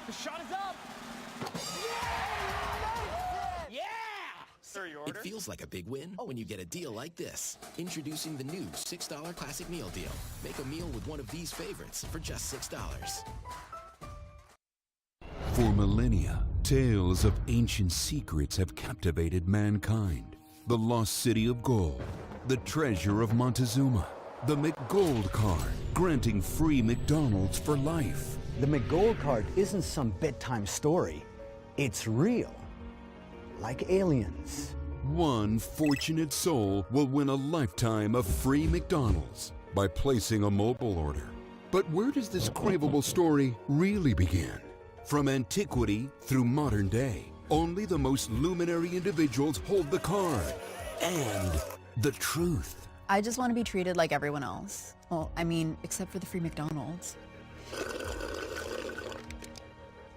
The shot is up. Yeah! Sir, your order? It feels like a big win when you get a deal like this. Introducing the new $6 Classic Meal Deal. Make a meal with one of these favorites for just $6. For millennia, tales of ancient secrets have captivated mankind. The lost city of gold, the treasure of Montezuma, the McGold card, granting free McDonald's for life. The McGold card isn't some bedtime story. It's real. Like aliens. One fortunate soul will win a lifetime of free McDonald's by placing a mobile order. But where does this craveable story really begin? From antiquity through modern day, only the most luminary individuals hold the card and the truth. I just want to be treated like everyone else. Well, I mean, except for the free McDonald's.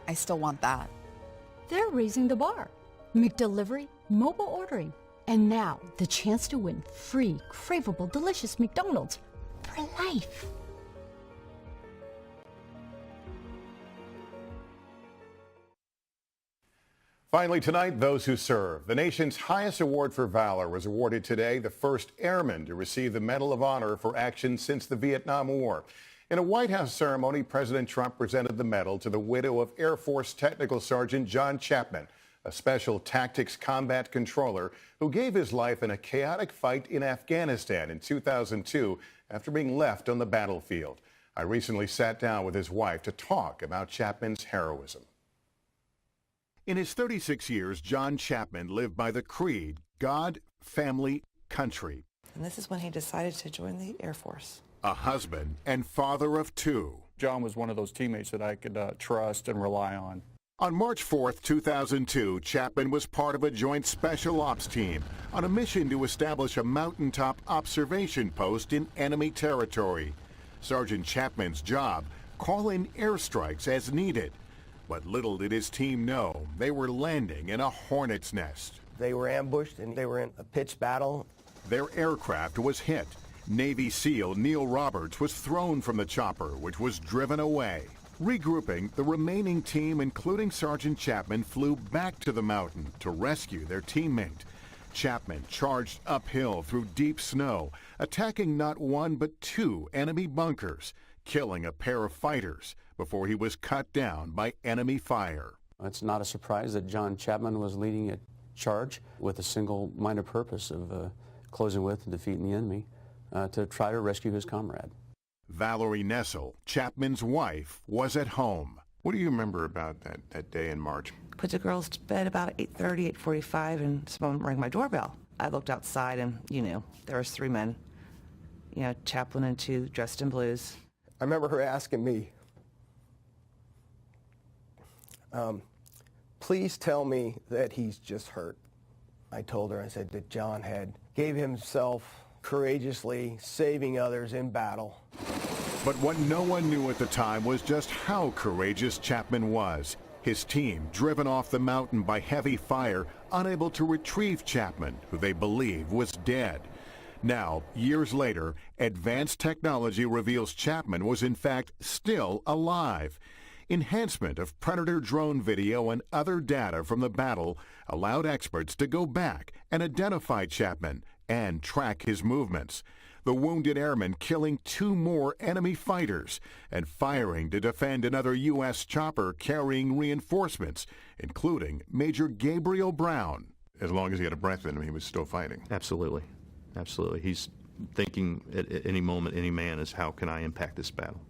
I still want that. They're raising the bar. McDelivery, mobile ordering, and now the chance to win free, craveable, delicious McDonald's for life. Finally tonight, those who serve. The nation's highest award for valor was awarded today, the first airman to receive the Medal of Honor for action since the Vietnam War. In a White House ceremony, President Trump presented the medal to the widow of Air Force Technical Sergeant John Chapman, a special tactics combat controller who gave his life in a chaotic fight in Afghanistan in 2002 after being left on the battlefield. I recently sat down with his wife to talk about Chapman's heroism. In his 36 years, John Chapman lived by the creed, God, family, country. And this is when he decided to join the Air Force. A husband and father of two. John was one of those teammates that I could trust and rely on. On March 4th, 2002, Chapman was part of a joint special ops team on a mission to establish a mountaintop observation post in enemy territory. Sergeant Chapman's job, call in airstrikes as needed. But little did his team know they were landing in a hornet's nest. They were ambushed and they were in a pitched battle. Their aircraft was hit. Navy SEAL Neil Roberts was thrown from the chopper, which was driven away. Regrouping, the remaining team, including Sergeant Chapman, flew back to the mountain to rescue their teammate. Chapman charged uphill through deep snow, attacking not one but two enemy bunkers, killing a pair of fighters before he was cut down by enemy fire. It's not a surprise that John Chapman was leading a charge with a single-minded purpose of closing with and defeating the enemy to try to rescue his comrade. Valerie Nessel, Chapman's wife, was at home. What do you remember about that day in March? Put the girls to bed about 8:30, 8:45, and someone rang my doorbell. I looked outside and, there was three men, Chaplain and two dressed in blues. I remember her asking me, please tell me that he's just hurt. I told her, I said that John gave himself courageously, saving others in battle. But what no one knew at the time was just how courageous Chapman was. His team, driven off the mountain by heavy fire, unable to retrieve Chapman, who they believe was dead. Now, years later, advanced technology reveals Chapman was in fact still alive. Enhancement of Predator drone video and other data from the battle allowed experts to go back and identify Chapman and track his movements. The wounded airman killing two more enemy fighters and firing to defend another U.S. chopper carrying reinforcements, including Major Gabriel Brown. As long as he had a breath in him, he was still fighting. Absolutely. Absolutely. He's thinking at any moment, any man, is how can I impact this battle?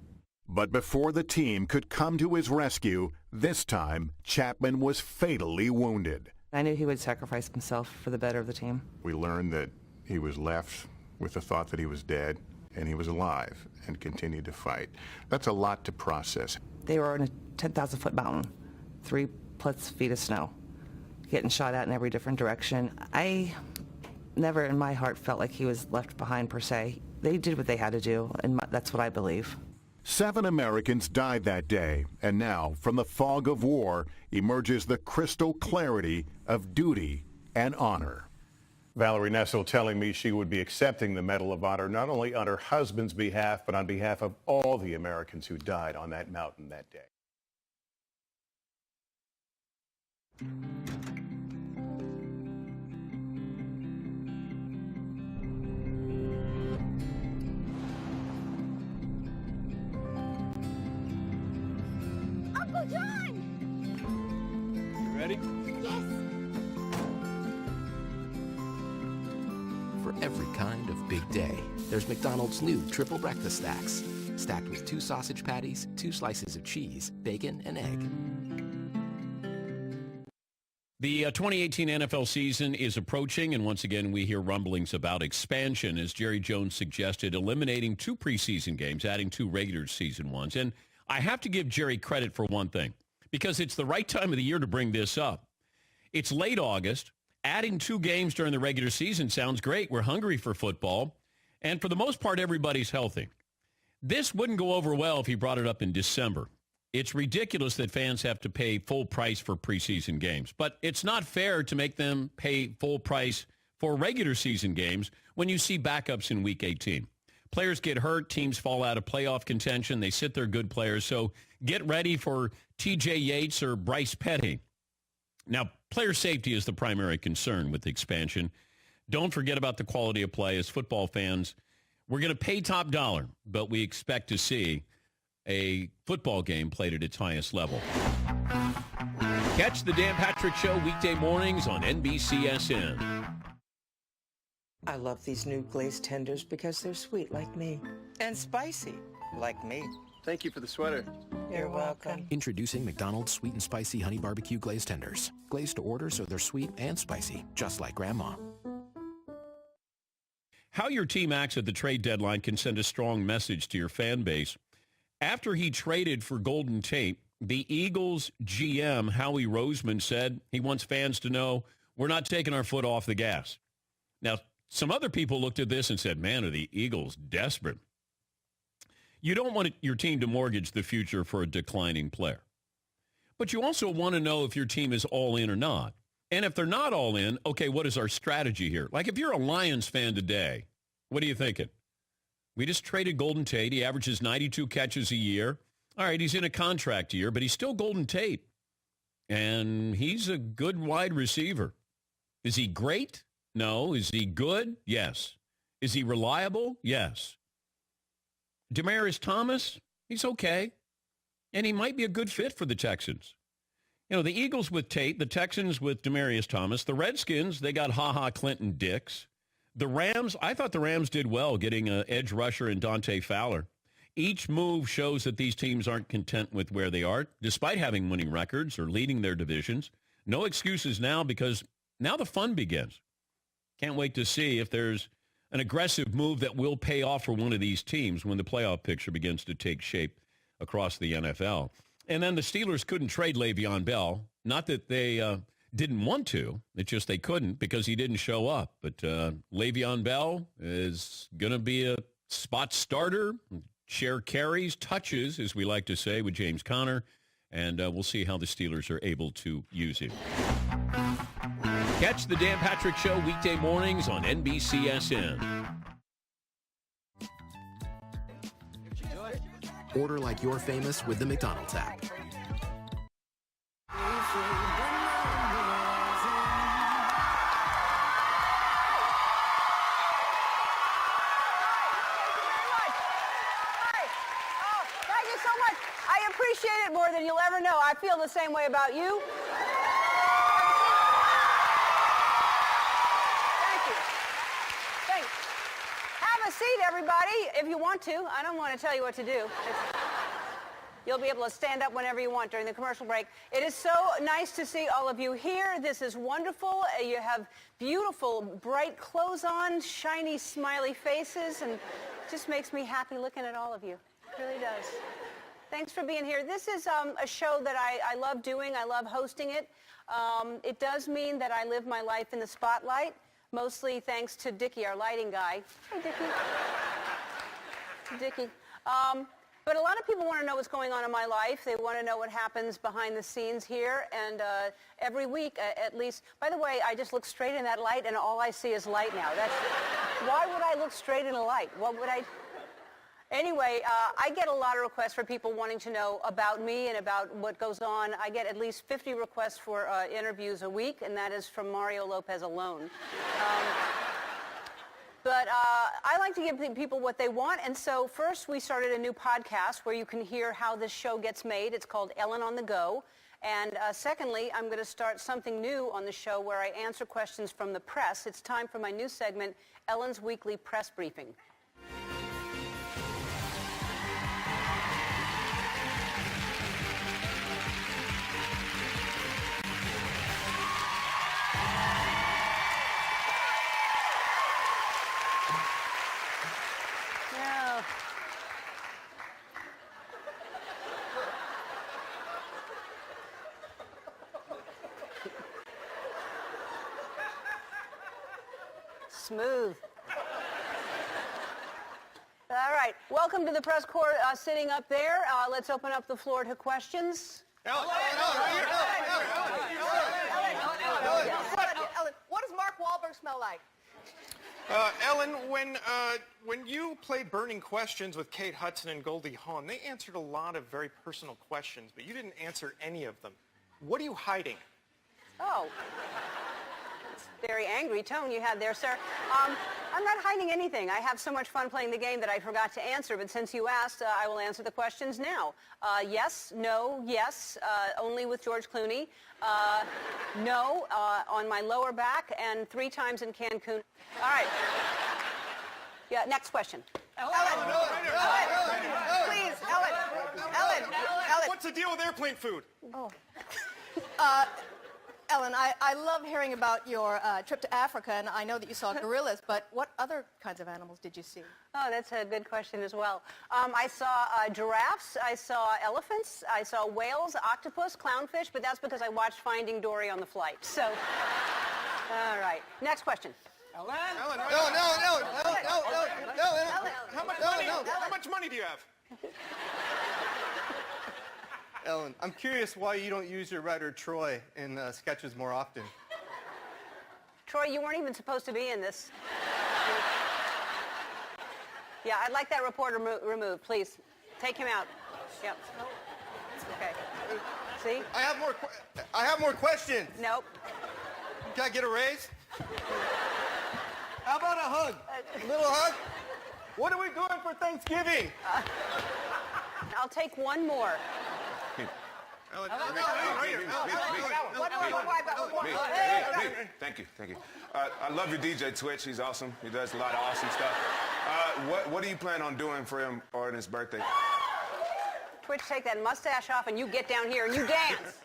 But before the team could come to his rescue, this time Chapman was fatally wounded. I knew he would sacrifice himself for the better of the team. We learned that he was left with the thought that he was dead, and he was alive and continued to fight. That's a lot to process. They were on a 10,000-foot mountain, 3+ feet of snow, getting shot at in every different direction. I never in my heart felt like he was left behind per se. They did what they had to do, and that's what I believe. 7 Americans died that day, and now, from the fog of war, emerges the crystal clarity of duty and honor. Valerie Nessel telling me she would be accepting the Medal of Honor not only on her husband's behalf, but on behalf of all the Americans who died on that mountain that day. Uncle John! You ready? Yes! For every kind of big day, there's McDonald's new triple breakfast stacks. Stacked with 2 sausage patties, 2 slices of cheese, bacon, and egg. The 2018 NFL season is approaching, and once again we hear rumblings about expansion, as Jerry Jones suggested, eliminating 2 preseason games, adding 2 regular season ones. And I have to give Jerry credit for one thing, because it's the right time of the year to bring this up. It's late August. Adding 2 games during the regular season sounds great. We're hungry for football, and for the most part, everybody's healthy. This wouldn't go over well if he brought it up in December. It's ridiculous that fans have to pay full price for preseason games, but it's not fair to make them pay full price for regular season games when you see backups in Week 18. Players get hurt, teams fall out of playoff contention, they sit their good players, so get ready for T.J. Yates or Bryce Petty. Now, player safety is the primary concern with the expansion. Don't forget about the quality of play. As football fans, we're going to pay top dollar, but we expect to see a football game played at its highest level. Catch the Dan Patrick Show weekday mornings on NBCSN. I love these new glazed tenders because they're sweet like me. And spicy like me. Thank you for the sweater. You're welcome. Introducing McDonald's Sweet and Spicy Honey Barbecue Glazed Tenders. Glazed to order so they're sweet and spicy, just like Grandma. How your team acts at the trade deadline can send a strong message to your fan base. After he traded for Golden Tate, the Eagles GM, Howie Roseman, said he wants fans to know we're not taking our foot off the gas. Now, some other people looked at this and said, man, are the Eagles desperate? You don't want your team to mortgage the future for a declining player. But you also want to know if your team is all in or not. And if they're not all in, okay, what is our strategy here? Like if you're a Lions fan today, what are you thinking? We just traded Golden Tate. He averages 92 catches a year. All right, he's in a contract year, but he's still Golden Tate. And he's a good wide receiver. Is he great? No. Is he good? Yes. Is he reliable? Yes. Demaryius Thomas? He's okay. And he might be a good fit for the Texans. You know, the Eagles with Tate, the Texans with Demaryius Thomas, the Redskins, they got Ha-Ha Clinton Dix. The Rams, I thought the Rams did well getting an edge rusher in Dante Fowler. Each move shows that these teams aren't content with where they are, despite having winning records or leading their divisions. No excuses now, because now the fun begins. Can't wait to see if there's an aggressive move that will pay off for one of these teams when the playoff picture begins to take shape across the NFL. And then the Steelers couldn't trade Le'Veon Bell. Not that they didn't want to. It's just they couldn't because he didn't show up. But Le'Veon Bell is going to be a spot starter, share carries, touches, as we like to say, with James Conner. And we'll see how the Steelers are able to use him. Catch the Dan Patrick Show weekday mornings on NBCSN. Order like you're famous with the McDonald's app. Thank you so much. I appreciate it more than you'll ever know. I feel the same way about you. Thank you. Thanks. Have a seat, everybody, if you want to. I don't want to tell you what to do. You'll be able to stand up whenever you want during the commercial break. It is so nice to see all of you here. This is wonderful. You have beautiful, bright clothes on, shiny, smiley faces, and it just makes me happy looking at all of you. It really does. Thanks for being here. This is a show that I love doing. I love hosting it. It does mean that I live my life in the spotlight, mostly thanks to Dickie, our lighting guy. Hey, Dickie. Dickie. But a lot of people want to know what's going on in my life. They want to know what happens behind the scenes here. And every week, at least, by the way, I just look straight in that light, and all I see is light now. Why would I look straight in a light? What would I? Anyway, I get a lot of requests for people wanting to know about me and about what goes on. I get at least 50 requests for interviews a week, and that is from Mario Lopez alone. But I like to give people what they want, and so first we started a new podcast where you can hear how this show gets made. It's called Ellen on the Go. And secondly, I'm going to start something new on the show where I answer questions from the press. It's time for my new segment, Ellen's Weekly Press Briefing. Smooth. All right. Welcome to the press corps sitting up there. Let's open up the floor to questions. Ellen, what does Mark Wahlberg smell like? Ellen, when you played Burning Questions with Kate Hudson and Goldie Hawn, they answered a lot of very personal questions, but you didn't answer any of them. What are you hiding? Oh. Very angry tone you had there, sir. I'm not hiding anything. I have so much fun playing the game that I forgot to answer, but since you asked, I will answer the questions now. Yes, no, yes, only with George Clooney. No, on my lower back, and 3 times in Cancun. All right. Yeah, next question. Ellen, please, Ellen. What's the deal with airplane food? Oh. Ellen, I love hearing about your trip to Africa, and I know that you saw gorillas, but what other kinds of animals did you see? Oh, that's a good question as well. I saw giraffes, I saw elephants, I saw whales, octopus, clownfish, but that's because I watched Finding Dory on the flight. So, all right. Next question. Ellen, how much money do you have? Ellen, I'm curious why you don't use your writer Troy in sketches more often. Troy, you weren't even supposed to be in this. Yeah, I'd like that reporter removed, please. Take him out. Yep. Okay. See? I have more questions. Nope. Can I get a raise? How about a hug? A little hug? What are we doing for Thanksgiving? I'll take one more. Thank you. I love your DJ Twitch. He's awesome. He does a lot of awesome stuff. What do you plan on doing for him on his birthday? Twitch, take that mustache off and you get down here and you dance.